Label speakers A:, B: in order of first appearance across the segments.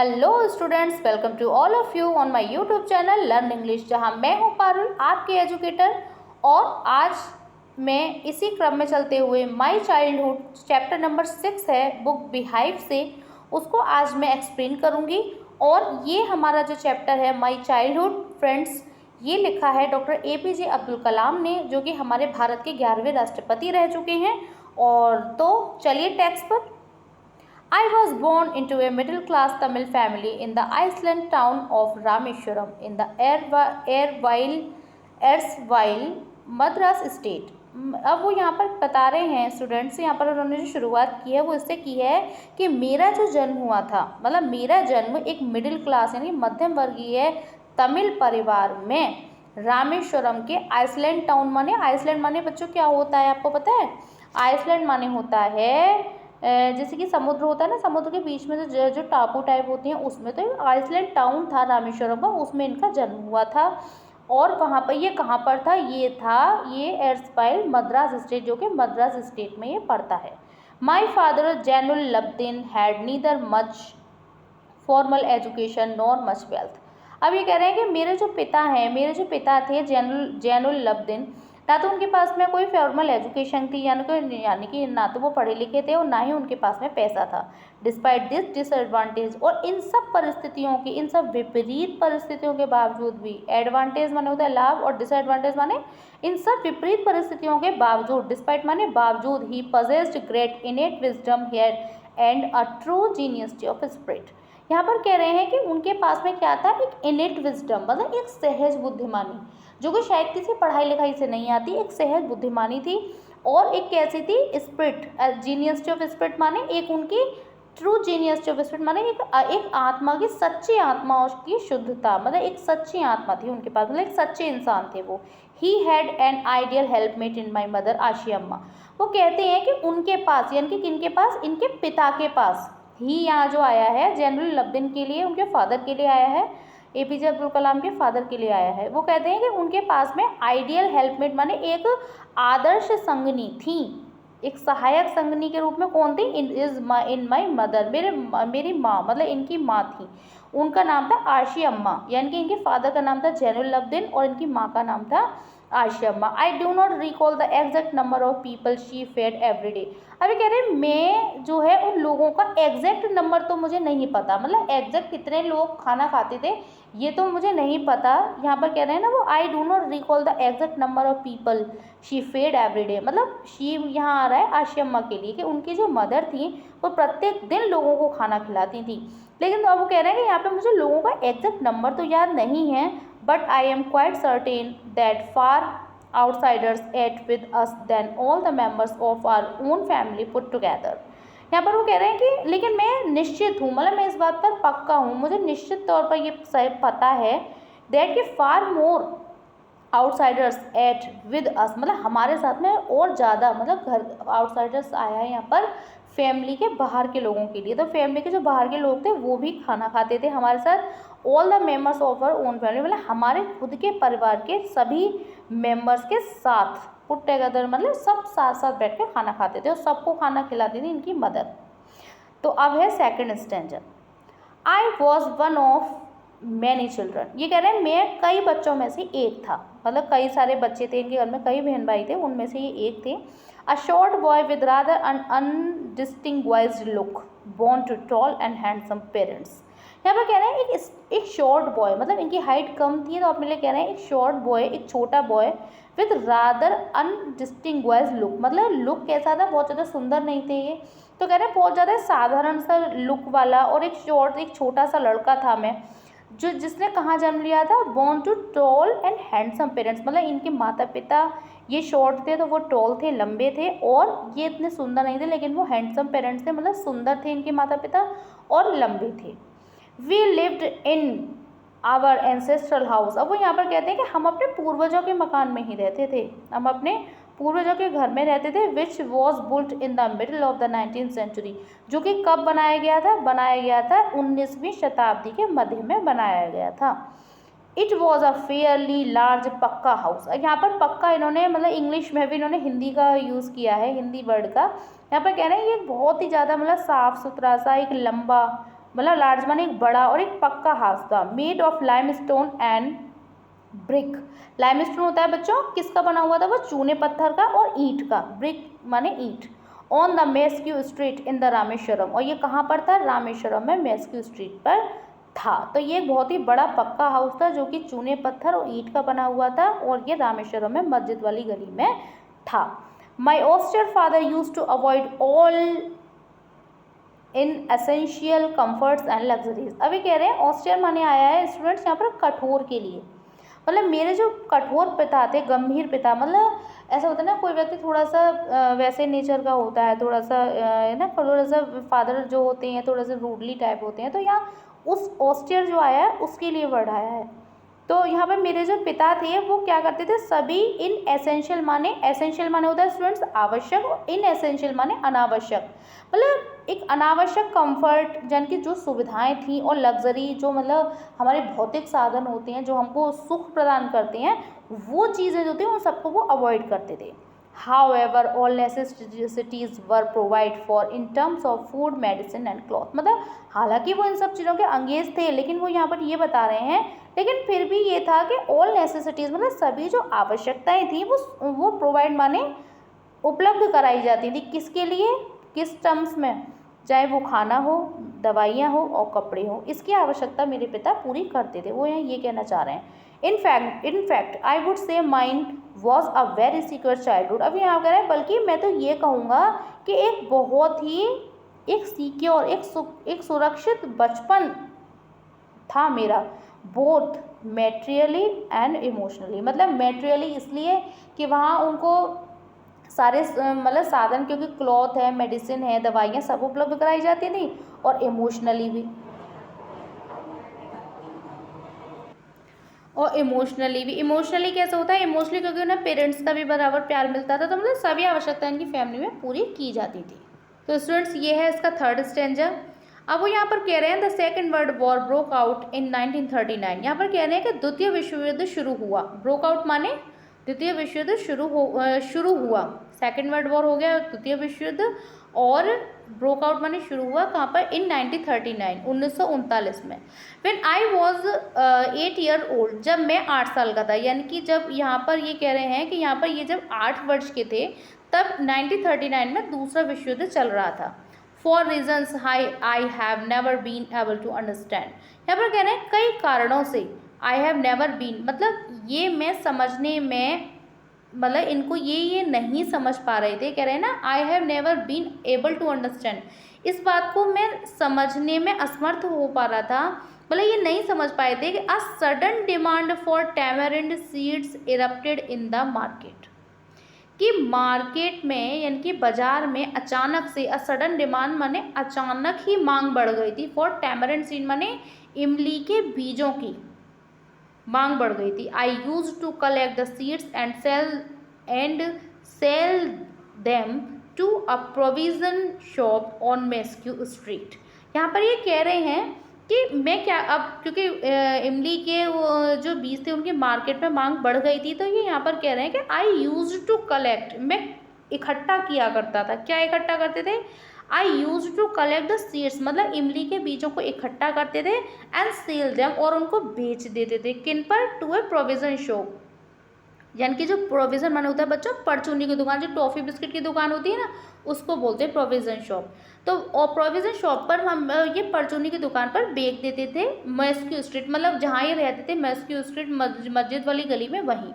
A: Hello students, welcome to all of you on my YouTube channel learn English, जहां मैं हूं पारुल, आपके educator. और आज मैं इसी क्रम में चलते हुए माय चाइल्डहुड चैप्टर नंबर 6 है बुक बिहाइव से, उसको आज मैं एक्सप्लेन करूंगी। और ये हमारा जो चैप्टर है माय चाइल्डहुड फ्रेंड्स, ये लिखा है डॉक्टर APJ अब्दुल कलाम ने, जो कि हमारे भारत के 11वें राष्ट्रपति रह चुके हैं। और तो चलिए टेक्स्ट पर। I was born into a middle-class Tamil family in the Iceland town of Rameshwaram in the erstwhile Madras state। अब वो यहाँ पर बता रहे हैं स्टूडेंट्स, यहाँ पर उन्होंने जो शुरुआत की है वो इससे की है कि मेरा जो जन्म हुआ था, मतलब मेरा जन्म एक मिडिल क्लास यानी मध्यम वर्गीय तमिल परिवार में रामेश्वरम के आइसलैंड टाउन माने, आइसलैंड माने बच्चों क्या होता है आपको पता है? आइसलैंड माने होता है जैसे कि समुद्र होता है ना, समुद्र के बीच में जो टापू टाइप होती हैं उसमें, तो आइसलैंड टाउन था रामेश्वरम का, उसमें इनका जन्म हुआ था। और वहाँ पर ये कहाँ पर था? ये एर्स्पाइल मद्रास स्टेट, जो कि मद्रास स्टेट में ये पड़ता है। My father Jainulabdeen had neither much formal education nor much wealth. अब ये कह रहे हैं कि मेरे जो पिता थे जैनुल लब्दीन, ना तो उनके पास में कोई फॉर्मल एजुकेशन थी, यानी कि ना तो वो पढ़े लिखे थे और ना ही उनके पास में पैसा था। डिस्पाइट दिस डिसएडवांटेज, और इन सब परिस्थितियों की, इन सब विपरीत परिस्थितियों के बावजूद भी, एडवांटेज माने होता है लाभ और डिसएडवांटेज माने इन सब विपरीत परिस्थितियों के बावजूद, डिस्पाइट माने बावजूद, he possessed great innate wisdom here and a true genius of spirit. यहाँ पर कह रहे हैं कि उनके पास में क्या था? एक इनेट विजडम, मतलब एक सहज बुद्धिमानी, जो कि शायद किसी पढ़ाई लिखाई से नहीं आती, एक सहज बुद्धिमानी थी। और एक कैसी थी? स्पिरिट, जीनियस ऑफ स्पिरिट माने एक उनकी ट्रू जीनियस ऑफ स्पिरिट माने एक आत्मा की, सच्ची आत्मा की शुद्धता, मतलब एक सच्ची आत्मा थी उनके पास, मतलब एक सच्चे इंसान थे वो। He had an ideal helpmate in my mother Ashiamma. वो कहते हैं कि उनके पास, यानी कि किनके पास? इनके पिता के पास। ही यहाँ जो आया है जनरल लब्दीन के लिए, उनके फादर के लिए आया है, APJ अब्दुल कलाम के फादर के लिए आया है। वो कहते हैं कि उनके पास में आइडियल हेल्पमेट माने एक आदर्श संगनी थी, एक सहायक संगनी के रूप में कौन थी? इन माई मदर, मेरी माँ, मतलब इनकी माँ थी। उनका नाम था आशी अम्मा, यानी कि इनके फादर का नाम था जैनुल लब्दीन और इनकी माँ का नाम था आशी अम्मा। I do not recall the exact number of people she fed every day. अभी कह रहे हैं मैं जो है उन लोगों का एग्जैक्ट नंबर तो मुझे नहीं पता, मतलब एग्जैक्ट कितने लोग खाना खाते थे ये तो मुझे नहीं पता। यहाँ पर कह रहे हैं ना वो, I do not recall the exact number of people she fed every day, मतलब शी यहाँ आ रहा है आशी अम्मा के लिए कि उनकी जो मदर थी वो प्रत्येक दिन लोगों को खाना खिलाती थी। लेकिन अब वो कह रहे हैं कि यहाँ पे मुझे लोगों का एग्जैक्ट नंबर तो याद नहीं है, but I am quite certain that far outsiders ate with us than all the members of our own family put together। यहाँ पर वो कह रहे हैं कि लेकिन मैं निश्चित हूँ, मतलब मैं इस बात पर पक्का हूँ, मुझे निश्चित तौर पर ये पता है दैट कि फार मोर आउटसाइडर्स एट विद अस, मतलब हमारे साथ में और ज़्यादा, मतलब घर आउटसाइडर्स आया है यहाँ पर फैमिली के बाहर के लोगों के लिए, तो फैमिली के जो बाहर के लोग थे वो भी खाना खाते थे हमारे साथ। All the members of our own family, मतलब हमारे खुद के परिवार के सभी मेम्बर्स के साथ, पुट टुगेदर मतलब सब साथ साथ बैठ कर खाना खाते थे और सबको खाना खिलाती थी इनकी मदर। तो अब है second stanza. I was one of many children, ये कह रहे हैं मैं कई बच्चों में से एक था, मतलब कई सारे बच्चे थे इनके घर में, कई बहन भाई थे, उनमें से ये एक थे। A short boy with rather undistinguished look, born to tall and handsome parents. यहाँ पर कह रहे हैं एक शॉर्ट बॉय, मतलब इनकी हाइट कम थी तो अपने लिए कह रहे हैं एक शॉर्ट बॉय, एक छोटा boy with rather undistinguished look, मतलब लुक कैसा था? बहुत ज़्यादा सुंदर नहीं थे ये, तो कह रहे हैं बहुत ज़्यादा साधारण सा लुक वाला, और एक छोटा सा लड़का था मैं, जिसने कहाँ जन्म लिया था? Born to tall and handsome parents, मतलब इनके माता पिता ये शॉर्ट थे तो वो टॉल थे, लंबे थे, और ये इतने सुंदर नहीं थे लेकिन वो हैंडसम पेरेंट्स थे, मतलब सुंदर थे इनके माता पिता और लंबे थे। We lived in our ancestral house. अब वो यहाँ पर कहते हैं कि हम अपने पूर्वजों के मकान में ही रहते थे, हम अपने पूर्वजों के घर में रहते थे। Which was built in the middle of the 19th century, जो कि कब बनाया गया था? बनाया गया था 19वीं शताब्दी के मध्य में बनाया गया था। It was a fairly large पक्का हाउस। यहाँ पर पक्का इन्होंने, मतलब इंग्लिश में भी इन्होंने हिंदी का यूज़ किया है, हिंदी वर्ड का। यहाँ पर कह रहे हैं ये बहुत ही ज़्यादा मतलब साफ़ सुथरा सा, एक लंबा मतलब लार्ज माने एक बड़ा और एक पक्का हाउस था, made of limestone and brick. Limestone होता है बच्चों किसका बना हुआ था, वो चूने पत्थर का, और ईंट का, ब्रिक माने ईंट। On the mosque street in the Rameswaram, और ये कहाँ पर था, रामेश्वरम में मेस्क्यू स्ट्रीट पर था। तो ये एक बहुत ही बड़ा पक्का हाउस था जो कि चूने पत्थर और ईंट का बना हुआ था, और ये रामेश्वरम में मस्जिद वाली गली में था। My austere father used to avoid all inessential comforts and luxuries. अभी कह रहे हैं ऑस्टियर माने आया है स्टूडेंट्स यहाँ पर कठोर के लिए, मतलब मेरे जो कठोर पिता थे, गंभीर पिता, मतलब ऐसा होता है ना कोई व्यक्ति थोड़ा सा वैसे नेचर का होता है, थोड़ा सा है ना, थोड़ा सा फादर जो होते हैं थोड़ा सा रूडली टाइप होते हैं, तो यहाँ उस ऑस्टियर जो आया है उसके लिए वर्ड आया है। तो यहाँ पर मेरे जो पिता थे वो क्या करते थे, सभी इन एसेंशियल माने होता है स्टूडेंट्स आवश्यक, और इन एसेंशियल माने अनावश्यक, मतलब एक अनावश्यक कंफर्ट यानी कि जो सुविधाएं थी, और लग्जरी जो मतलब हमारे भौतिक साधन होते हैं जो हमको सुख प्रदान करते हैं, वो चीज़ें जो थी उन सबको वो अवॉइड करते थे। However, all necessities were provided for in terms of food, medicine and cloth। मतलब हालांकि वो इन सब चीज़ों के अंगेज थे, लेकिन वो यहाँ पर ये बता रहे हैं, लेकिन फिर भी ये था कि ऑल नेसेसिटीज़ मतलब सभी जो आवश्यकताएं थी वो प्रोवाइड माने उपलब्ध कराई जाती थी, किसके लिए, किस टर्म्स में, चाहे वो खाना हो, दवाइयाँ हो और कपड़े हो, इसकी आवश्यकता मेरे पिता पूरी करते थे। वो यहाँ ये कहना चाह रहे हैं। In fact, I would say mine was a very secure childhood। अब यहाँ कह रहे हैं बल्कि मैं तो ये कहूँगा कि एक बहुत ही एक सिक्योर एक सुरक्षित बचपन था मेरा, बोथ मेटेरियली एंड इमोशनली। मतलब मेटेरियली इसलिए कि वहाँ उनको सारे मतलब साधन, क्योंकि क्लॉथ है, मेडिसिन है, दवाइयाँ सब उपलब्ध कराई जाती थी, और इमोशनली भी, और इमोशनली कैसे होता है, इमोशनली क्योंकि उन्हें पेरेंट्स का भी बराबर प्यार मिलता था, तो मतलब सभी आवश्यकताएं इनकी फैमिली में पूरी की जाती थी। तो स्टूडेंट्स ये है इसका थर्ड स्टैंजा। अब वो यहाँ पर कह रहे हैं the second world war broke out in 1939। यहाँ पर कह रहे हैं कि द्वितीय विश्व युद्ध शुरू हुआ, ब्रोक आउट माने द्वितीय विश्व युद्ध शुरू हुआ, सेकेंड वर्ल्ड वॉर हो गया द्वितीय विश्व युद्ध, और ब्रोक आउट माने शुरू हुआ कहाँ पर, इन 1939 1939 में। When I was 8 year old, जब मैं 8 साल का था, यानी कि जब यहाँ पर ये कह रहे हैं कि यहाँ पर ये जब 8 वर्ष के थे तब 1939 में दूसरा विश्व युद्ध चल रहा था। For reasons I have never been able to understand. यहाँ पर कह रहे हैं कई कारणों से, आई हैव नेवर बीन मतलब ये मैं समझने में, मतलब इनको ये नहीं समझ पा रहे थे, कह रहे हैं ना I have never been able to understand, इस बात को मैं समझने में असमर्थ हो पा रहा था, मतलब ये नहीं समझ पाए थे कि a sudden demand for tamarind seeds erupted in the market, कि मार्केट में यानी कि बाजार में अचानक से, अ सडन डिमांड माने अचानक ही मांग बढ़ गई थी, फॉर टैमरिंड सीड माने इमली के बीजों की मांग बढ़ गई थी। I used to collect the seeds and sell them to a provision shop on mosque street. यहाँ पर ये कह रहे हैं कि मैं क्या, अब क्योंकि इमली के वो जो बीज थे उनकी मार्केट में मांग बढ़ गई थी, तो ये यहाँ पर कह रहे हैं कि आई यूज टू कलेक्ट, मैं इकट्ठा किया करता था, क्या इकट्ठा करते थे, I used to collect the seeds मतलब इमली के बीजों को इकट्ठा करते थे, एंड सेल देम और उनको बेच देते थे, किन पर, टू ए प्रोविजन शॉप, यानी कि जो प्रोविजन माने होता है बच्चों परचूनी की दुकान, जो टॉफ़ी बिस्किट की दुकान होती है ना उसको बोलते हैं प्रोविजन शॉप। तो और प्रोविजन शॉप पर हम ये परचूनी की दुकान पर बेच देते थे, मेस्क्यू स्ट्रीट मतलब जहाँ ये रहते थे मेस्क्यू स्ट्रीट मस्जिद वाली गली में, वहीं।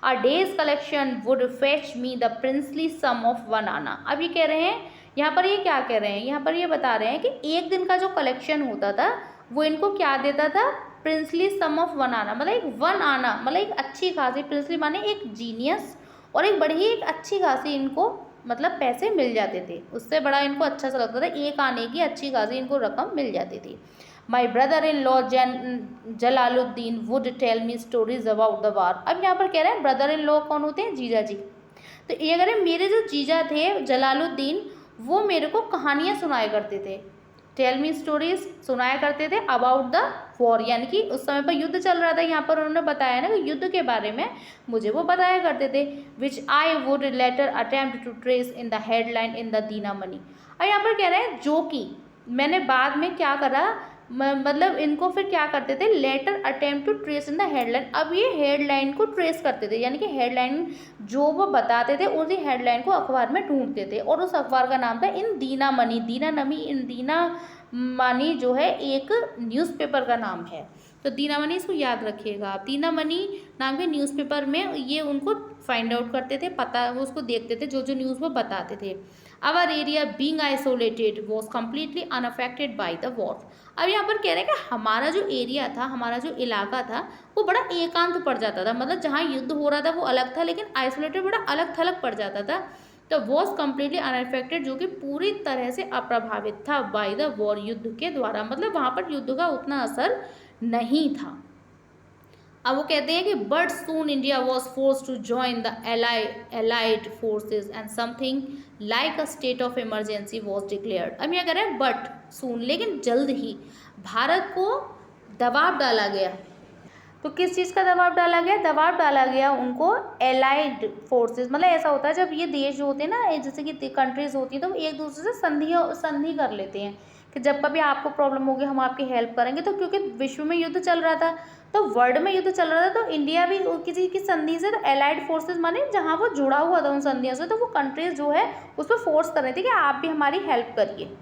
A: A day's collection would fetch me the princely sum of 1 anna. अब ये कह रहे हैं, यहाँ पर ये क्या कह रहे हैं, यहाँ पर ये बता रहे हैं कि एक दिन का जो कलेक्शन होता था वो इनको क्या देता था, प्रिंसली सम ऑफ 1 आना, मतलब एक 1 आना मतलब एक अच्छी खासी, प्रिंसली माने एक जीनियस, और एक बड़ी ही एक अच्छी खासी इनको मतलब पैसे मिल जाते थे, उससे बड़ा इनको अच्छा सा लगता था, 1 आने की अच्छी खासी इनको रकम मिल जाती थी। My brother in law Jalaluddin would tell me stories about the war. अब यहाँ पर कह रहे हैं ब्रदर इन लॉ कौन होते हैं, जीजा जी। तो ये कह रहे हैं मेरे जो जीजा थे जलालुद्दीन वो मेरे को कहानियाँ सुनाया करते थे, टेल मी स्टोरीज सुनाया करते थे, अबाउट द वॉर यानी कि उस समय पर युद्ध चल रहा था, यहाँ पर उन्होंने बताया ना कि युद्ध के बारे में मुझे वो बताया करते थे, which I would later attempt to trace in the headline in the Dinamani. और यहाँ पर कह रहे हैं जो कि मैंने बाद में क्या करा, मतलब इनको फिर क्या करते थे, later attempt to trace in the headline. अब ये हेडलाइन को ट्रेस करते थे, यानी कि हेडलाइन जो वो बताते थे उसी हेडलाइन को अखबार में ढूंढते थे, और उस अखबार का नाम था इन दीना मनी। इन दीना मनी जो है एक न्यूज़पेपर का नाम है। तो दीना मनी इसको याद रखिएगा आप। दीना मनी नाम के न्यूज़पेपर में ये उनको फाइंड आउट करते थे, पता वो उसको देखते थे, जो जो न्यूज़ वो बताते थे। Our area being isolated was completely unaffected by the war. अब यहाँ पर कह रहे हैं कि हमारा जो एरिया था, हमारा जो इलाका था, वो बड़ा एकांत पड़ जाता था, मतलब जहाँ युद्ध हो रहा था वो अलग था, लेकिन आइसोलेटेड बड़ा अलग थलग पड़ जाता था। तो वॉज कम्प्लीटली अनअफेक्टेड, जो कि पूरी तरह से अप्रभावित था बाय द वॉर, युद्ध के द्वारा, मतलब वहाँ पर युद्ध का उतना असर नहीं था। अब वो कहते हैं कि but soon India was force to join the allied forces and something like a state of emergency was declared. अब यहाँ कह रहे हैं बट सून, लेकिन जल्द ही भारत को दबाव डाला गया। तो किस चीज़ का दबाव डाला गया? दबाव डाला गया उनको एलाइड फोर्सेस, मतलब ऐसा होता है जब ये देश जो होते हैं ना, जैसे कि कंट्रीज होती हैं, तो एक दूसरे से संधि कर लेते हैं कि जब कभी आपको प्रॉब्लम होगी हम आपकी हेल्प करेंगे। तो क्योंकि विश्व में युद्ध चल रहा था, तो वर्ल्ड में युद्ध चल रहा था, तो इंडिया भी किसी की संधि से, तो एलाइड फोर्सेज माने जहाँ वो जुड़ा हुआ था उन संधियों से, तो वो कंट्रीज जो है उस पर फोर्स कर रही थी कि आप भी हमारी हेल्प करिए।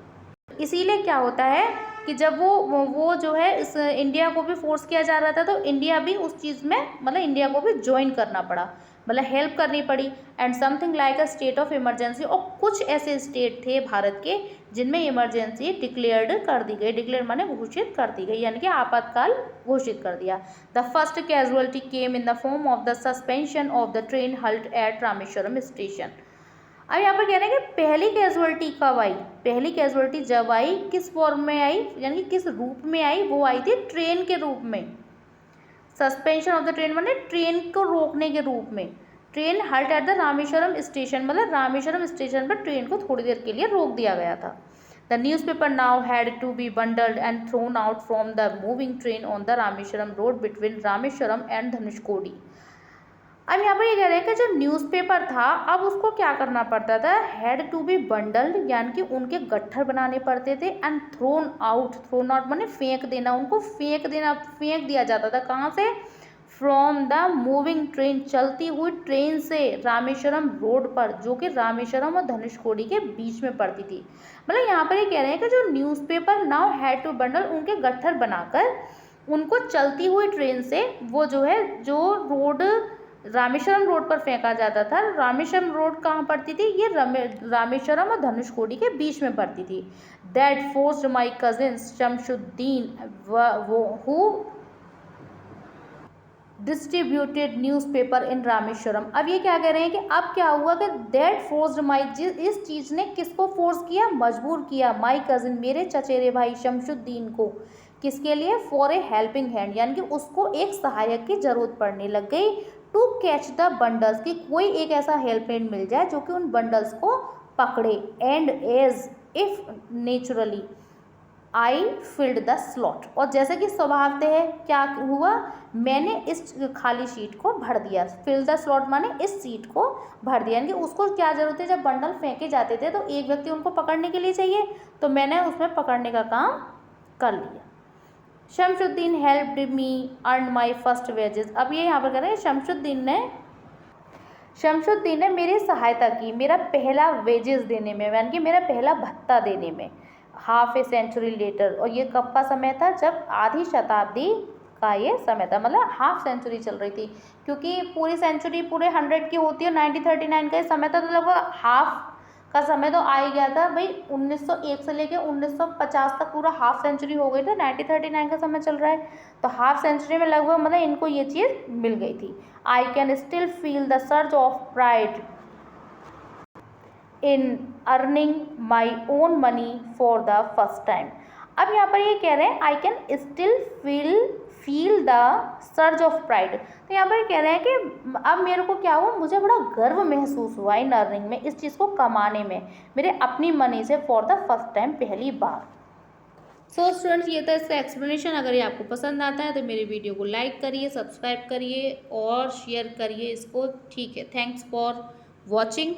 A: इसीलिए क्या होता है कि जब वो जो है इस इंडिया को भी फोर्स किया जा रहा था, तो इंडिया भी उस चीज़ में, मतलब इंडिया को भी ज्वाइन करना पड़ा, मतलब हेल्प करनी पड़ी। And something like a state of emergency, और कुछ ऐसे स्टेट थे भारत के जिनमें इमरजेंसी डिक्लेयर्ड कर दी गई। डिक्लेयर माने घोषित कर दी गई, यानी कि आपातकाल घोषित कर दिया। The first casualty came in the form of the suspension of the train halt at Rameswaram station. अब यहाँ पर कह रहे हैं कि पहली कैजुअलिटी कब आई? पहली कैजुअलिटी जब आई, किस फॉर्म में आई, यानी कि किस रूप में आई? वो आई थी ट्रेन के रूप में। सस्पेंशन ऑफ द ट्रेन माने ट्रेन को रोकने के रूप में। Train halt at the Rameswaram station, मतलब रामेश्वरम स्टेशन पर ट्रेन को थोड़ी देर के लिए रोक दिया गया था। The newspaper now had to be bundled and thrown out from the moving train on the Rameswaram road between Rameswaram and Dhanushkodi. अब यहाँ पर ये कह रहे हैं कि जो न्यूज़पेपर था, अब उसको क्या करना पड़ता था? हैड टू बी बंडल्ड, यानी कि उनके गट्ठर बनाने पड़ते थे। एंड थ्रोन आउट माने फेंक देना, उनको फेंक दिया जाता था। कहाँ से? फ्रॉम द मूविंग ट्रेन, चलती हुई ट्रेन से रामेश्वरम रोड पर, जो कि रामेश्वरम और धनुषकोडी के बीच में पड़ती थी। मतलब यहाँ पर ये कह रहे हैं कि जो newspaper now had to bundle, उनके गट्ठर बनाकर उनको चलती हुई ट्रेन से, वो जो है जो रोड रामेश्वरम रोड पर फेंका जाता था। रामेश्वरम रोड कहाँ पड़ती थी? ये रामेश्वरम और धनुषकोडी के बीच में पड़ती थी। That forced my cousin Shamsuddin who distributed newspaper in Rameswaram. अब ये क्या कह रहे हैं कि अब क्या हुआ कि दैट फोर्स्ड माई, इस चीज़ ने किसको फोर्स किया? मजबूर किया। माई कजिन, मेरे चचेरे भाई शमशुद्दीन को, किसके लिए? फॉर ए हेल्पिंग हैंड, यानी कि उसको एक सहायक की जरूरत पड़ने लग गई। टू कैच द बंडल्स, कि कोई एक ऐसा हेल्प हैंड मिल जाए जो कि उन बंडल्स को पकड़े। And as if naturally I filled the slot, और जैसे कि स्वभावतः है क्या हुआ, मैंने इस खाली शीट को भर दिया। फिल द स्लॉट माने इस सीट को भर दिया, यानी कि उसको क्या जरूरत है, जब बंडल फेंके जाते थे तो एक व्यक्ति उनको पकड़ने के लिए चाहिए, तो मैंने उसमें पकड़ने का काम कर लिया। Shamsuddin helped me earn my first wages. अब ये यहाँ पर कह रहे हैं शमशुद्दीन ने मेरी सहायता की मेरा पहला वेजेस देने में, यानी कि मेरा पहला भत्ता देने में। हाफ ए सेंचुरी लेटर, और ये कब का समय था? जब आधी शताब्दी का ये समय था, मतलब हाफ सेंचुरी चल रही थी, क्योंकि पूरी सेंचुरी पूरे 100 की होती है। 1939 का ये समय था, तो लगभग हाफ का समय तो आ ही गया था भाई। 1901 से लेकर 1950 तक पूरा हाफ सेंचुरी हो गई थी। 1939 का समय चल रहा है, तो हाफ सेंचुरी में लगभग मतलब इनको ये चीज़ मिल गई थी। I can still feel the surge of pride in earning my own money for the first time. अब यहाँ पर ये कह रहे हैं I can still feel the surge of pride, तो यहाँ पर कह रहे हैं कि अब मेरे को क्या हुआ, मुझे बड़ा गर्व महसूस हुआ इन अर्निंग में, इस चीज़ को कमाने में, मेरे अपनी मनी से फॉर द फर्स्ट टाइम, पहली बार। सो स्टूडेंट्स, ये था इसका एक्सप्लेनेशन। अगर ये आपको पसंद आता है तो मेरे वीडियो को लाइक करिए, सब्सक्राइब करिए और शेयर करिए इसको। ठीक है, थैंक्स फॉर वॉचिंग।